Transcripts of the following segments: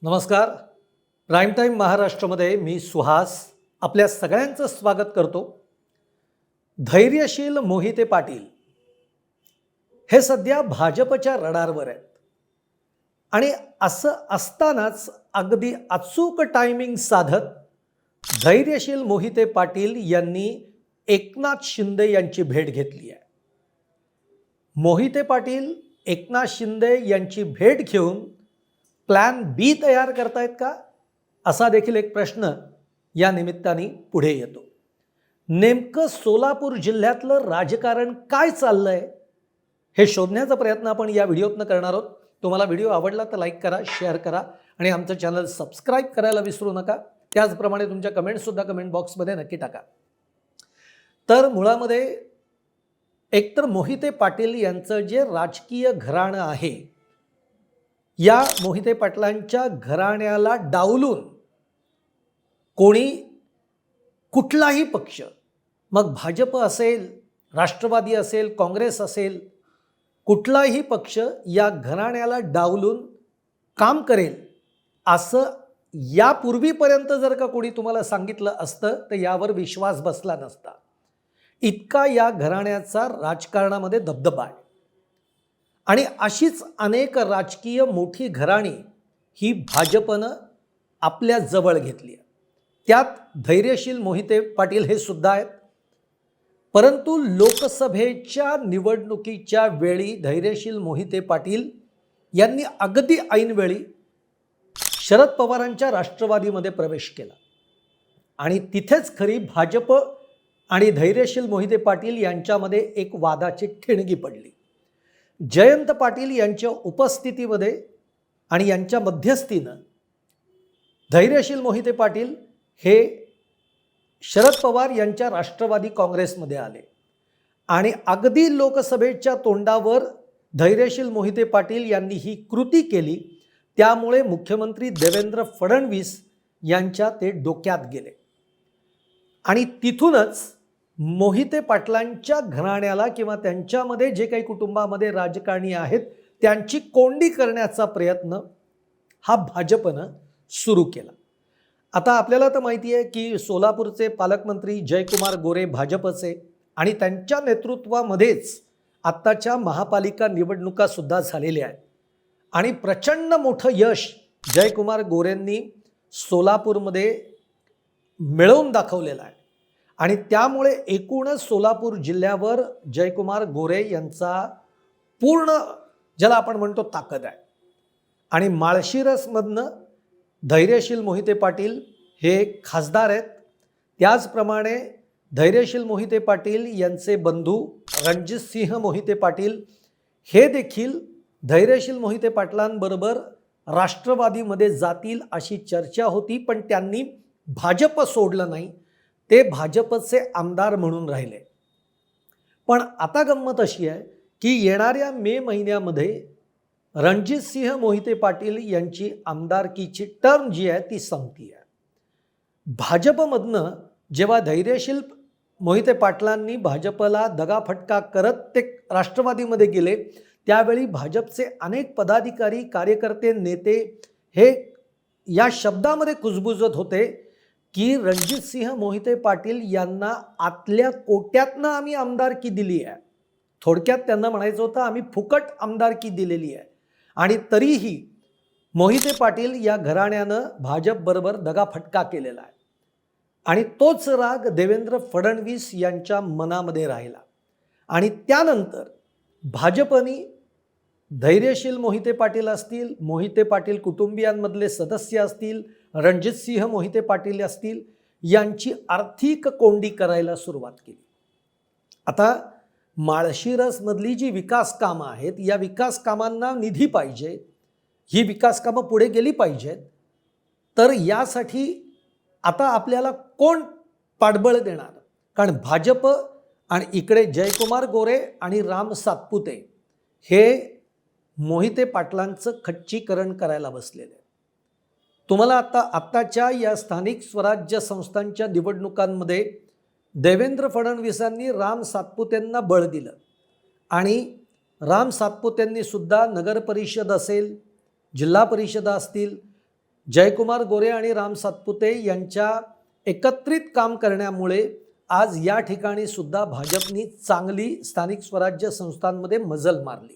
नमस्कार. Prime time महाराष्ट्रामध्ये मी सुहास आपल्या सगळ्यांचं स्वागत करतो. धैर्यशील मोहिते पाटील हे सध्या भाजपच्या रडारवर आहेत आणि असं असतानाच अगदी अचूक टायमिंग साधत धैर्यशील मोहिते पाटील यांनी एकनाथ शिंदे यांची भेट घेतली आहे. मोहिते पाटील एकनाथ शिंदे यांची भेट घेऊन प्लॅन बी तयार करतायत का, असा देखील एक प्रश्न या निमित्ताने पुढे येतो. नेमकं सोलापूर जिल्ह्यातलं राजकारण काय चाललंय हे शोधण्याचा प्रयत्न आपण या व्हिडिओतनं करणार आहोत. तुम्हाला व्हिडिओ आवडला तर लाईक करा, शेअर करा आणि आमचं चॅनल सबस्क्राईब करायला विसरू नका. त्याचप्रमाणे तुमच्या कमेंटसुद्धा कमेंट बॉक्समध्ये नक्की टाका. तर मुळामध्ये एकतर मोहिते पाटील यांचं जे राजकीय घराणं आहे, या मोहिते पाटलांच्या घराण्याला डावलून कोणी कुठलाही पक्ष, मग भाजप असेल, राष्ट्रवादी असेल, काँग्रेस असेल, कुठलाही पक्ष या घराण्याला डावलून काम करेल असं यापूर्वीपर्यंत जर का कोणी तुम्हाला सांगितलं असतं तर यावर विश्वास बसला नसता. इतका या घराण्याचा राजकारणामध्ये दबदबा आहे. आणि अशीच अनेक राजकीय मोठी घराणी ही भाजपनं आपल्या जवळ घेतली आहे. त्यात धैर्यशील मोहिते पाटील हे सुद्धा आहेत. परंतु लोकसभेच्या निवडणुकीच्या वेळी धैर्यशील मोहिते पाटील यांनी अगदी ऐनवेळी शरद पवारांच्या राष्ट्रवादीमध्ये प्रवेश केला आणि तिथेच खरी भाजप आणि धैर्यशील मोहिते पाटील यांच्यामध्ये एक वादाची ठिणगी पडली. जयंत पाटील यांच्या उपस्थितीमध्ये आणि यांच्या मध्यस्थीनं धैर्यशील मोहिते पाटील हे शरद पवार यांच्या राष्ट्रवादी काँग्रेसमध्ये आले आणि अगदी लोकसभेच्या तोंडावर धैर्यशील मोहिते पाटील यांनी ही कृती केली. त्यामुळे मुख्यमंत्री देवेंद्र फडणवीस यांच्या ते डोक्यात गेले आणि तिथूनच मोहिते पाटलांच्या घराण्याला किंवा त्यांच्यामध्ये जे काही कुटुंबामध्ये राजकारणी आहेत त्यांची कोंडी करण्याचा प्रयत्न हा भाजपनं सुरू केला. आता आपल्याला तर माहिती आहे की सोलापूरचे पालकमंत्री जयकुमार गोरे भाजपचे आणि त्यांच्या नेतृत्वामध्येच आत्ताच्या महापालिका निवडणुकासुद्धा झालेल्या आहेत आणि प्रचंड मोठं यश जयकुमार गोरेंनी सोलापूरमध्ये मिळवून दाखवलेलं आहे आणि त्यामुळे एकूणच सोलापूर जिल्ह्यावर जयकुमार गोरे यांचा पूर्ण, ज्याला आपण म्हणतो, ताकद आहे. आणि माळशिरसमधनं धैर्यशील मोहिते पाटील हे खासदार आहेत. त्याचप्रमाणे धैर्यशील मोहिते पाटील यांचे बंधू रणजितसिंह मोहिते पाटील हे देखील धैर्यशील मोहिते पाटलांबरोबर राष्ट्रवादीमध्ये जातील अशी चर्चा होती, पण त्यांनी भाजप सोडलं नाही. ते भाजपचे आमदार म्हणून राहिले. पण आता गंमत अशी आहे की येणाऱ्या मे महिन्यामध्ये रणजितसिंह मोहिते पाटील यांची आमदारकीची टर्म जी आहे ती संपती आहे. भाजपमधनं जेव्हा धैर्यशील मोहिते पाटलांनी भाजपला दगाफटका करत ते राष्ट्रवादीमध्ये गेले, त्यावेळी भाजपचे अनेक पदाधिकारी, कार्यकर्ते, नेते हे या शब्दामध्ये कुजबुजत होते की रणजितसिंह मोहिते पाटील यांना आतल्या कोट्यातनं आम्ही आमदारकी दिली आहे. थोडक्यात त्यांना म्हणायचं होतं आम्ही फुकट आमदारकी दिलेली आहे आणि तरीही मोहिते पाटील या घराण्यानं भाजपबरोबर दगाफटका केलेला आहे आणि तोच राग देवेंद्र फडणवीस यांच्या मनामध्ये राहिला. आणि त्यानंतर भाजपनी धैर्यशील मोहिते पाटील असतील, मोहिते पाटील कुटुंबियांमधले सदस्य असतील, रणजितसिंह मोहिते पाटील असतील, यांची आर्थिक कोंडी करायला सुरुवात केली. आता माळशिरसमधली जी विकास कामं आहेत, या विकास कामांना निधी पाहिजे, ही विकास कामं पुढे गेली पाहिजेत. तर यासाठी आता आपल्याला कोण पाठबळ देणार? कारण भाजप आणि इकडे जयकुमार गोरे आणि राम सातपुते हे मोहिते पाटलांचं खच्चीकरण करायला बसलेले. तुम्हाला आत्ताच्या या स्थानिक स्वराज्य संस्थांच्या निवडणुकांमध्ये देवेंद्र फडणवीसांनी राम सातपुतेंना बळ दिलं आणि राम सातपुतेंनी सुद्धा नगर परिषद असेल, जिल्हा परिषदा असतील, जयकुमार गोरे आणि राम सातपुते यांच्या एकत्रित काम करण्यामुळे आज या ठिकाणी सुद्धा भाजपनी चांगली स्थानिक स्वराज्य संस्थांमध्ये मजल मारली.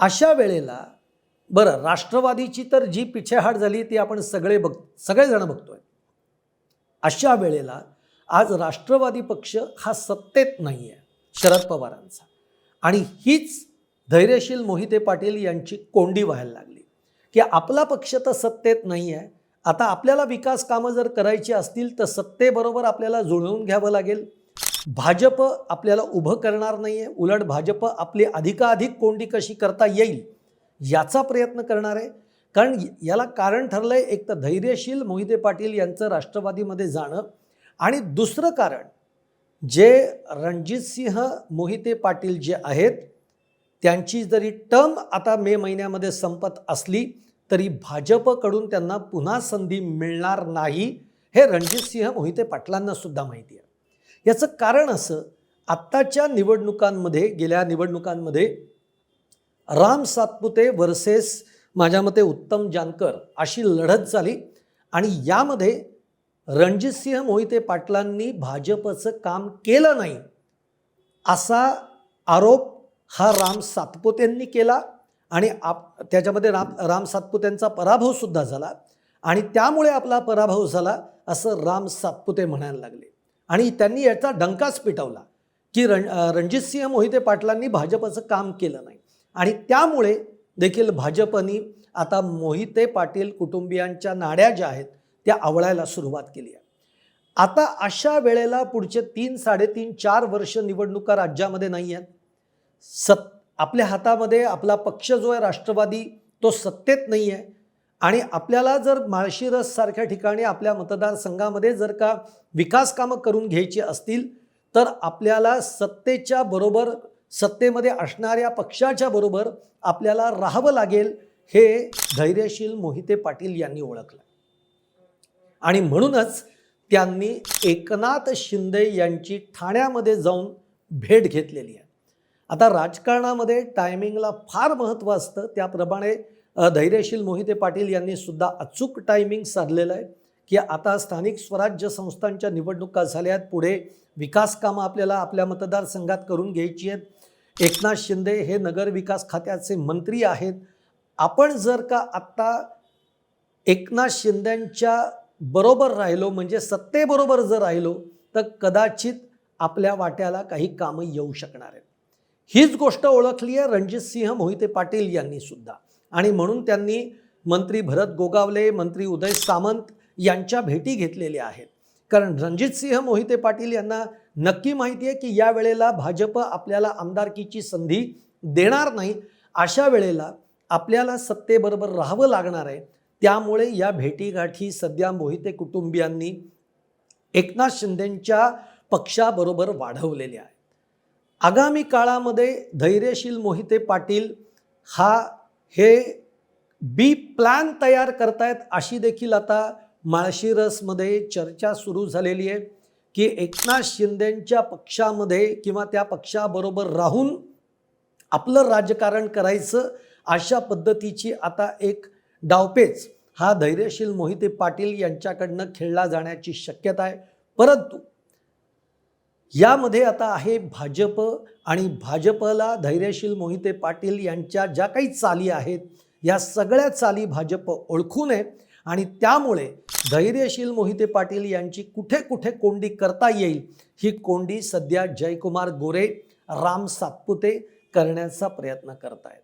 अशा वेळेला बरं, राष्ट्रवादीची तर जी पिछेहाट झाली ती आपण सगळेजण बघतोय. अशा वेळेला आज राष्ट्रवादी पक्ष हा सत्तेत नाही आहे शरद पवारांचा, आणि हीच धैर्यशील मोहिते पाटील यांची कोंडी व्हायला लागली की आपला पक्ष तर सत्तेत नाही आहे, आता आपल्याला विकास कामं जर करायची असतील तर सत्तेबरोबर आपल्याला जुळवून घ्यावं लागेल. भाजप आपल्याला उभं करणार नाही आहे, उलट भाजप आपली अधिकाधिक कोंडी कशी करता येईल याचा प्रयत्न करणार आहे. कारण याला कारण ठरलंय एक तर धैर्यशील मोहिते पाटील यांचं राष्ट्रवादीमध्ये जाणं, आणि दुसरं कारण जे रणजितसिंह मोहिते पाटील जे आहेत त्यांची जरी टर्म आता मे महिन्यामध्ये संपत असली तरी भाजपकडून त्यांना पुन्हा संधी मिळणार नाही, हे रणजितसिंह मोहिते पाटलांना सुद्धा माहिती आहे. याचं कारण असं, आत्ताच्या निवडणुकांमध्ये गेल्या निवडणुकांमध्ये राम सातपुते वर्सेस माझ्या मते उत्तम जानकर अशी लढत झाली, आणि यामध्ये रणजितसिंह मोहिते पाटलांनी भाजपचं काम केलं नाही असा आरोप हा राम सातपुतेंनी केला, आणि त्याच्यामध्ये राम सातपुतेंचा पराभव सुद्धा झाला, आणि त्यामुळे आपला पराभव झाला असं राम सातपुते म्हणायला लागले. आणि त्यांनी याचा डंकाच पिटवला की रणजितसिंह मोहिते पाटलांनी भाजपचं काम केलं नाही, आणि त्यामुळे देखील भाजपनी आता मोहिते पाटील कुटुंबियांच्या नाड्या ज्या आहेत त्या आवळायला सुरुवात केली आहे. आता अशा वेळेला पुढचे 3, 3.5, 4 वर्ष निवडणुका राज्यामध्ये नाही आहेत. आपल्या हातामध्ये आपला पक्ष जो आहे राष्ट्रवादी तो सत्तेत नाही आहे, आणि आपल्याला जर माळशिरस सारख्या ठिकाणी आपल्या मतदारसंघामध्ये जर का विकास कामं करून घ्यायची असतील तर आपल्याला सत्तेच्या बरोबर, सत्तेमध्ये असणाऱ्या पक्षाच्या बरोबर आपल्याला राहावं लागेल, हे धैर्यशील मोहिते पाटील यांनी ओळखलं. आणि म्हणूनच त्यांनी एकनाथ शिंदे यांची ठाण्यामध्ये जाऊन भेट घेतलेली आहे. आता राजकारणामध्ये टायमिंगला फार महत्त्व असतं, त्याप्रमाणे धैर्यशील मोहिते पाटील यांनी सुद्धा अचूक टायमिंग साधलेलं आहे की आता स्थानिक स्वराज्य संस्थांच्या निवडणुका झाल्या आहेत, पुढे विकास कामं आपल्याला आपल्या मतदारसंघात करून घ्यायची आहेत. एकनाथ शिंदे हे नगर विकास खात्याचे मंत्री आहेत. आपण जर का आत्ता एकनाथ शिंदेंच्या बरोबर राहिलो, म्हणजे सत्तेबरोबर जर राहिलो, तर कदाचित आपल्या वाट्याला काही कामं येऊ शकणार आहेत. हीच गोष्ट ओळखली आहे रणजितसिंह मोहिते पाटील यांनी सुद्धा, आणि म्हणून त्यांनी मंत्री भरत गोगावले, मंत्री उदय सामंत यांच्या भेटी घेतलेल्या आहेत. कारण रणजितसिंह मोहिते पाटील यांना नक्की माहिती आहे की या वेळेला भाजप आपल्याला आमदारकीची संधी देणार नाही, अशा वेळेला आपल्याला सत्तेबरोबर राहावं लागणार आहे. त्यामुळे या भेटीगाठी सध्या मोहिते कुटुंबियांनी एकनाथ शिंदेंच्या पक्षाबरोबर वाढवलेल्या आहेत. आगामी काळामध्ये धैर्यशील मोहिते पाटील हे बी प्लॅन तयार करतायत अशी देखील आता माळशिरसमध्ये चर्चा सुरू झालेली आहे की एकनाथ शिंदेंच्या पक्षामध्ये किंवा त्या पक्षाबरोबर राहून आपलं राजकारण करायचं, अशा पद्धतीची आता एक डावपेच हा धैर्यशील मोहिते पाटील यांच्याकडनं खेळला जाण्याची शक्यता आहे. परंतु यामध्ये आता आहे भाजप, आणि भाजपला धैर्यशील मोहिते पाटील यांच्या ज्या काही चाली आहेत या सगळ्या चाली भाजप ओळखून आहे, आणि त्यामुळे धैर्यशील मोहिते पाटील यांची कुठे कुठे कोंडी करता येईल ही कोंडी सध्या जयकुमार गोरे, राम सातपुते करण्याचा प्रयत्न करतायत.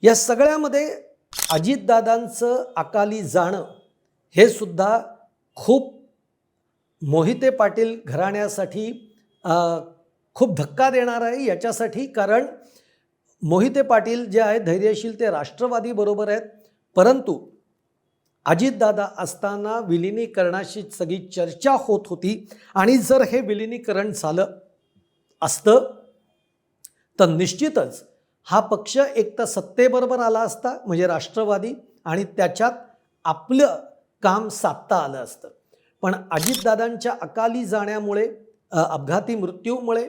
या सगळ्यामध्ये अजितदादांचं अकाली जाणं हे सुद्धा खूप मोहिते पाटील घराण्यासाठी खूप धक्का देणार आहे. याच्यासाठी कारण मोहिते पाटील जे आहेत धैर्यशील ते राष्ट्रवादी बरोबर आहेत, परंतु अजितदादा असताना विलिनीकरणाची सगळी चर्चा होत होती, आणि जर हे विलिनीकरण झालं असतं तर निश्चितच हा पक्ष एक तर सत्तेबरोबर आला असता म्हणजे राष्ट्रवादी, आणि त्याच्यात आपलं काम साधता आलं असतं. पण अजितदादांच्या अकाली जाण्यामुळे, अपघाती मृत्यूमुळे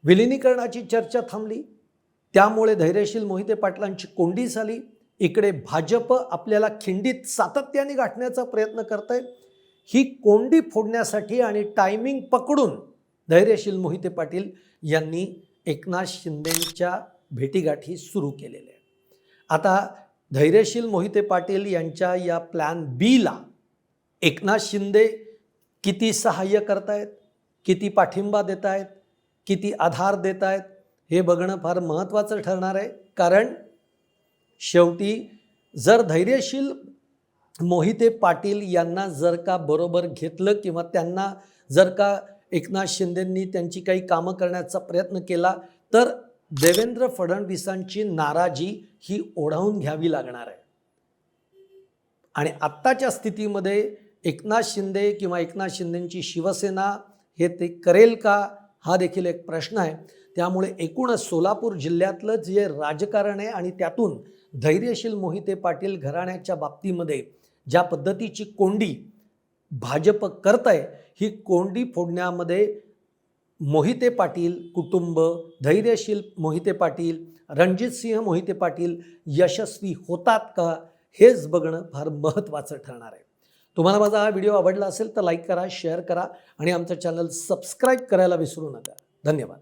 विलिनीकरणाची चर्चा थांबली, त्यामुळे धैर्यशील मोहिते पाटलांची कोंडी झाली. इकडे भाजप आपल्याला खिंडीत सातत्याने गाठण्याचा प्रयत्न करत आहे. ही कोंडी फोडण्यासाठी आणि टायमिंग पकडून धैर्यशील मोहिते पाटील यांनी एकनाथ शिंदेंच्या भेटीगाठी सुरू केलेल्या आहे. आता धैर्यशील मोहिते पाटील यांच्या या प्लॅन बीला एकनाथ शिंदे किती सहाय्य करतायत, किती पाठिंबा देत आहेत, किती आधार देत आहेत हे बघणं फार महत्त्वाचं ठरणार आहे. कारण शेवटी जर धैर्यशील मोहिते पाटील यांना जर का बरोबर घेतलं किंवा त्यांना जर का एकनाथ शिंदेंनी त्यांची काही कामं करण्याचा प्रयत्न केला तर देवेंद्र फडणवीसांची नाराजी ही ओढावून घ्यावी लागणार आहे. आणि आत्ताच्या स्थितीमध्ये एकनाथ शिंदे किंवा एकनाथ शिंदेंची शिवसेना हे ते करेल का हा देखील एक प्रश्न आहे. त्यामुळे एकूणच सोलापूर जिल्ह्यातलं जे राजकारण आहे आणि त्यातून धैर्यशील मोहिते पाटील घराण्याच्या बाबतीमध्ये ज्या पद्धतीची कोंडी भाजप करत आहे, ही कोंडी फोडण्यामध्ये मोहिते पाटील कुटुंब, धैर्यशील मोहिते पाटील, रणजितसिंह मोहिते पाटील यशस्वी होतात का हेच बघणं फार महत्त्वाचं ठरणार आहे. तुम्हाला माझा हा व्हिडिओ आवडला असेल तर लाईक करा, शेअर करा आणि आमचं चॅनल सबस्क्राईब करायला विसरू नका. धन्यवाद.